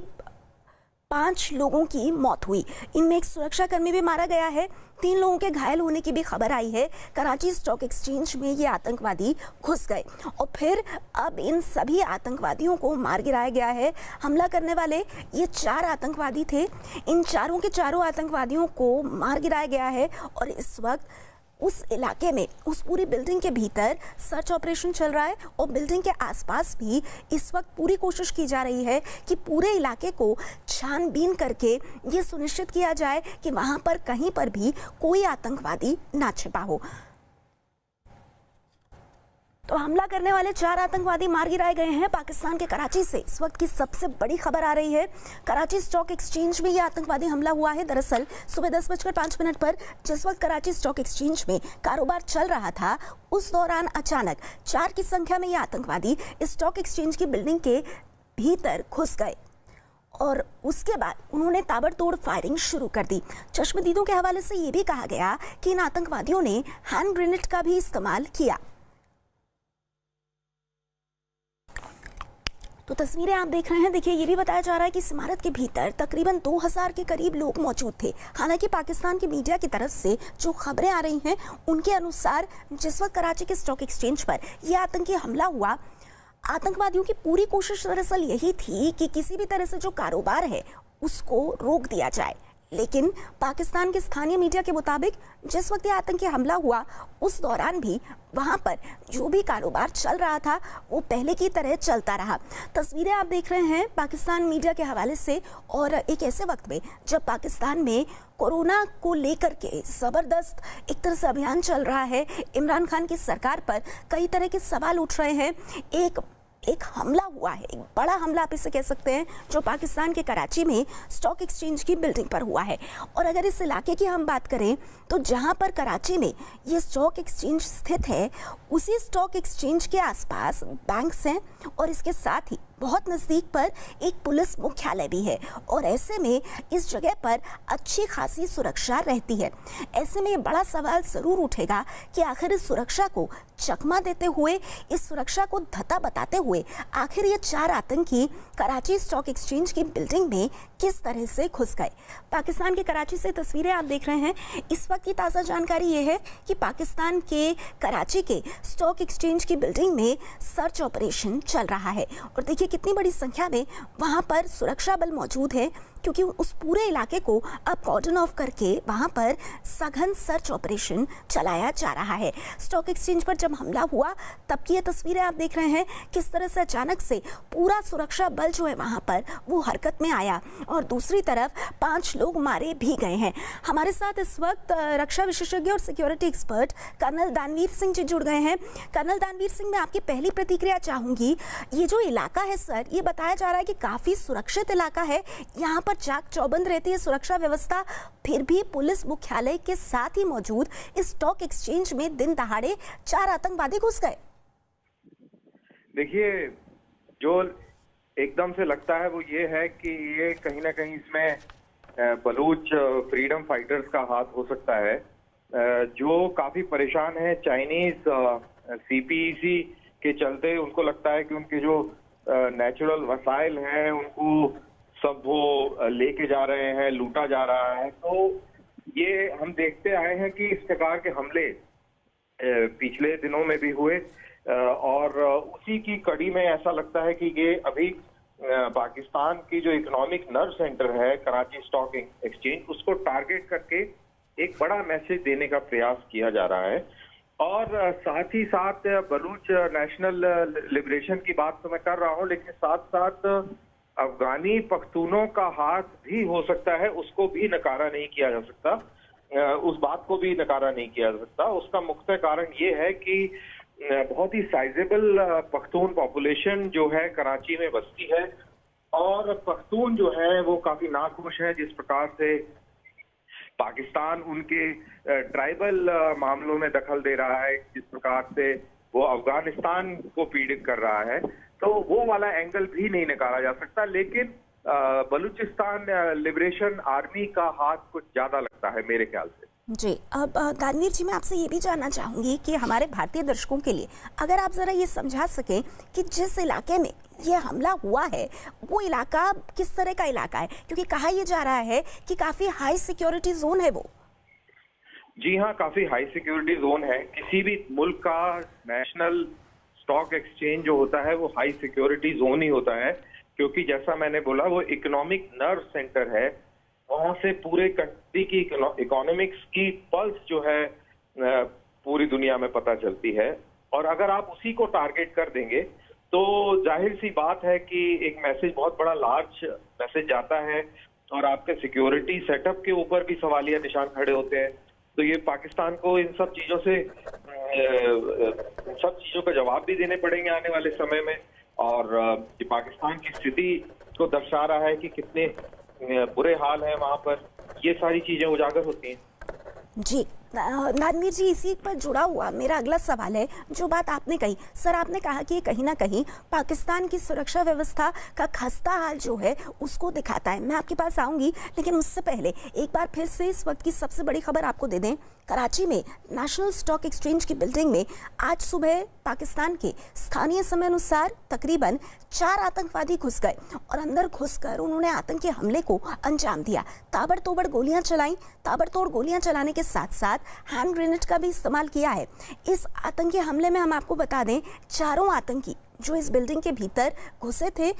5 लोगों की मौत हुई। इनमें एक सुरक्षाकर्मी भी मारा गया है। 3 लोगों के घायल होने की भी खबर आई है। कराची स्टॉक एक्सचेंज में ये आतंकवादी घुस गए और फिर अब इन सभी आतंकवादियों को मार गिराया गया है। हमला करने वाले ये 4 आतंकवादी थे। इन चारों के चारों आतंकवादियों को मार गिराया गया है और इस वक्त उस इलाके में, उस पूरी बिल्डिंग के भीतर सर्च ऑपरेशन चल रहा है और बिल्डिंग के आसपास भी इस वक्त पूरी कोशिश की जा रही है कि पूरे इलाके को छानबीन करके ये सुनिश्चित किया जाए कि वहां पर कहीं पर भी कोई आतंकवादी ना छिपा हो। तो हमला करने वाले 4 आतंकवादी मार गिराए गए हैं पाकिस्तान के कराची से। इस वक्त की सबसे बड़ी खबर आ रही है, कराची स्टॉक एक्सचेंज में यह आतंकवादी हमला हुआ है। दरअसल सुबह 10:05 पर जिस वक्त कराची स्टॉक एक्सचेंज में कारोबार चल रहा था उस दौरान अचानक 4 की संख्या में ये आतंकवादी इस स्टॉक एक्सचेंज की बिल्डिंग के भीतर घुस गए और उसके बाद उन्होंने ताबड़तोड़ फायरिंग शुरू कर दी। चश्मदीदों के हवाले से ये भी कहा गया कि इन आतंकवादियों ने हैंड ग्रेनेड का भी इस्तेमाल किया। तो तस्वीरें आप देख रहे हैं। देखिए, ये भी बताया जा रहा है कि इस इमारत के भीतर तकरीबन 2000 के करीब लोग मौजूद थे। हालांकि पाकिस्तान की मीडिया की तरफ से जो खबरें आ रही हैं उनके अनुसार जिस वक्त कराची के स्टॉक एक्सचेंज पर यह आतंकी हमला हुआ, आतंकवादियों की पूरी कोशिश दरअसल यही थी कि किसी भी तरह से जो कारोबार है उसको रोक दिया जाए। लेकिन पाकिस्तान के स्थानीय मीडिया के मुताबिक जिस वक्त ये आतंकी हमला हुआ उस दौरान भी वहां पर जो भी कारोबार चल रहा था वो पहले की तरह चलता रहा। तस्वीरें आप देख रहे हैं पाकिस्तान मीडिया के हवाले से, और एक ऐसे वक्त में जब पाकिस्तान में कोरोना को लेकर के ज़बरदस्त एक तरह से अभियान चल रहा है, इमरान खान की सरकार पर कई तरह के सवाल उठ रहे हैं। एक हमला हुआ है, एक बड़ा हमला आप इसे कह सकते हैं, जो पाकिस्तान के कराची में स्टॉक एक्सचेंज की बिल्डिंग पर हुआ है। और अगर इस इलाके की हम बात करें तो जहां पर कराची में ये स्टॉक एक्सचेंज स्थित है, उसी स्टॉक एक्सचेंज के आसपास बैंक्स हैं और इसके साथ ही बहुत नज़दीक पर एक पुलिस मुख्यालय भी है, और ऐसे में इस जगह पर अच्छी खासी सुरक्षा रहती है। ऐसे में ये बड़ा सवाल ज़रूर उठेगा कि आखिर इस सुरक्षा को चकमा देते हुए, इस सुरक्षा को धता बताते हुए आखिर ये 4 आतंकी कराची स्टॉक एक्सचेंज की बिल्डिंग में किस तरह से घुस गए। पाकिस्तान के कराची से तस्वीरें आप देख रहे हैं। इस वक्त की ताज़ा जानकारी ये है कि पाकिस्तान के कराची के स्टॉक एक्सचेंज की बिल्डिंग में सर्च ऑपरेशन चल रहा है, और देखिए कितनी बड़ी संख्या में वहां पर सुरक्षा बल मौजूद है, क्योंकि उस पूरे इलाके को अब कॉर्डन ऑफ करके वहां पर सघन सर्च ऑपरेशन चलाया जा रहा है। स्टॉक एक्सचेंज पर जब हमला हुआ तब की ये तस्वीरें आप देख रहे हैं, किस तरह से अचानक से पूरा सुरक्षा बल जो है वहां पर वो हरकत में आया, और दूसरी तरफ 5 लोग मारे भी गए हैं। हमारे साथ इस वक्त रक्षा विशेषज्ञ और सिक्योरिटी एक्सपर्ट कर्नल दानवीर सिंह जी जुड़ गए हैं। कर्नल दानवीर सिंह, मैं आपकी पहली प्रतिक्रिया चाहूंगी। ये जो इलाका है सर, ये बताया जा रहा है कि काफी सुरक्षित इलाका है, यहाँ पर चाक चौबंद रहती है सुरक्षा व्यवस्था, फिर भी पुलिस मुख्यालय के साथ ही मौजूद इस स्टॉक एक्सचेंज में दिन दहाड़े 4 आतंकवादी घुस गए। देखिए, जो एकदम से लगता है वो ये है कि ये कहीं ना कहीं इसमें बलूच फ्रीडम फाइटर्स का हाथ हो सकता है, जो काफी परेशान है चाइनीज CPEC के चलते। उनको लगता है कि उनके जो नेचुरल वसाइल हैं उनको सब वो लेके जा रहे हैं, लूटा जा रहा है। तो ये हम देखते आए हैं कि इस प्रकार के हमले पिछले दिनों में भी हुए, और उसी की कड़ी में ऐसा लगता है कि ये अभी पाकिस्तान की जो इकोनॉमिक नर्व सेंटर है कराची स्टॉक एक्सचेंज, उसको टारगेट करके एक बड़ा मैसेज देने का प्रयास किया जा रहा है। और साथ ही साथ बलूच नेशनल लिबरेशन की बात तो मैं कर रहा हूँ, लेकिन साथ साथ अफगानी पख्तूनों का हाथ भी हो सकता है, उसको भी नकारा नहीं किया जा सकता, उस बात को भी नकारा नहीं किया जा सकता। उसका मुख्य कारण ये है कि बहुत ही साइजेबल पख्तून पॉपुलेशन जो है कराची में बसती है, और पख्तून जो है वो काफी नाखुश है जिस प्रकार से पाकिस्तान उनके ट्राइबल मामलों में दखल दे रहा है, जिस प्रकार से वो अफगानिस्तान को पीड़ित कर रहा है। तो वो वाला एंगल भी नहीं नकारा जा सकता, लेकिन बलूचिस्तान लिबरेशन आर्मी का हाथ कुछ ज्यादा लगता है मेरे ख्याल से। जी, अब दानवीर जी, मैं आपसे ये भी जानना चाहूंगी कि हमारे भारतीय दर्शकों के लिए अगर आप जरा ये समझा सकें कि जिस इलाके में ये हमला हुआ है वो इलाका किस तरह का इलाका है, क्योंकि कहा यह जा रहा है कि काफी हाई सिक्योरिटी जोन है वो। जी हाँ, काफी हाई सिक्योरिटी जोन है। किसी भी मुल्क का नेशनल स्टॉक एक्सचेंज जो होता है वो हाई सिक्योरिटी जोन ही होता है, क्योंकि जैसा मैंने बोला वो इकोनॉमिक नर्व सेंटर है। वहां से पूरे कंट्री की इकोनॉमिक्स की पल्स जो है पूरी दुनिया में पता चलती है, और अगर आप उसी को टारगेट कर देंगे तो जाहिर सी बात है कि एक मैसेज, बहुत बड़ा लार्ज मैसेज जाता है, और आपके सिक्योरिटी सेटअप के ऊपर भी सवालिया निशान खड़े होते हैं। तो ये पाकिस्तान को इन सब चीजों का जवाब भी देने पड़ेंगे आने वाले समय में, और ये पाकिस्तान की स्थिति को दर्शा रहा है कि कितने बुरे हाल हैं वहां पर। ये सारी चीजें उजागर होती हैं। जी दानवीर जी, इसी पर जुड़ा हुआ मेरा अगला सवाल है, जो बात आपने कही सर, आपने कहा कि कहीं ना कहीं पाकिस्तान की सुरक्षा व्यवस्था का खस्ता हाल जो है उसको दिखाता है। मैं आपके पास आऊंगी, लेकिन उससे पहले एक बार फिर से इस वक्त की सबसे बड़ी खबर आपको दे दें। कराची में नेशनल स्टॉक एक्सचेंज की बिल्डिंग में आज सुबह पाकिस्तान के स्थानीय समय अनुसार तकरीबन 4 आतंकवादी घुस गए, और अंदर घुसकर उन्होंने आतंकी हमले को अंजाम दिया। ताबड़तोड़ गोलियां चलाई, ताबड़तोड़ गोलियां चलाने के साथ साथ हैंड ग्रेनेड का भी इस्तेमाल किया है। इस आतंकी हमले में हम आपको बता दें, 4 आतंकी जो इस बिल्डिंग के भीतर घुसे थे,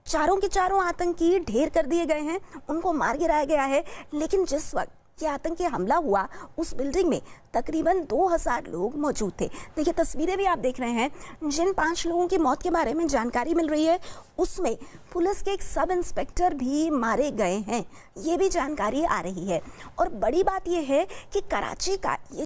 चारों के चारों आतंकी ढेर कर दिए गए हैं, उनको मार गिराया गया है। लेकिन जिस वक्त ये आतंकी हमला हुआ उस बिल्डिंग में तकरीबन 2000 लोग मौजूद थे। देखिए तस्वीरें भी आप देख रहे हैं, जिन 5 लोगों की मौत के बारे में जानकारी मिल रही है उसमें पुलिस के एक सब इंस्पेक्टर भी मारे गए हैं, ये भी जानकारी आ रही है। और बड़ी बात यह है कि कराची का ये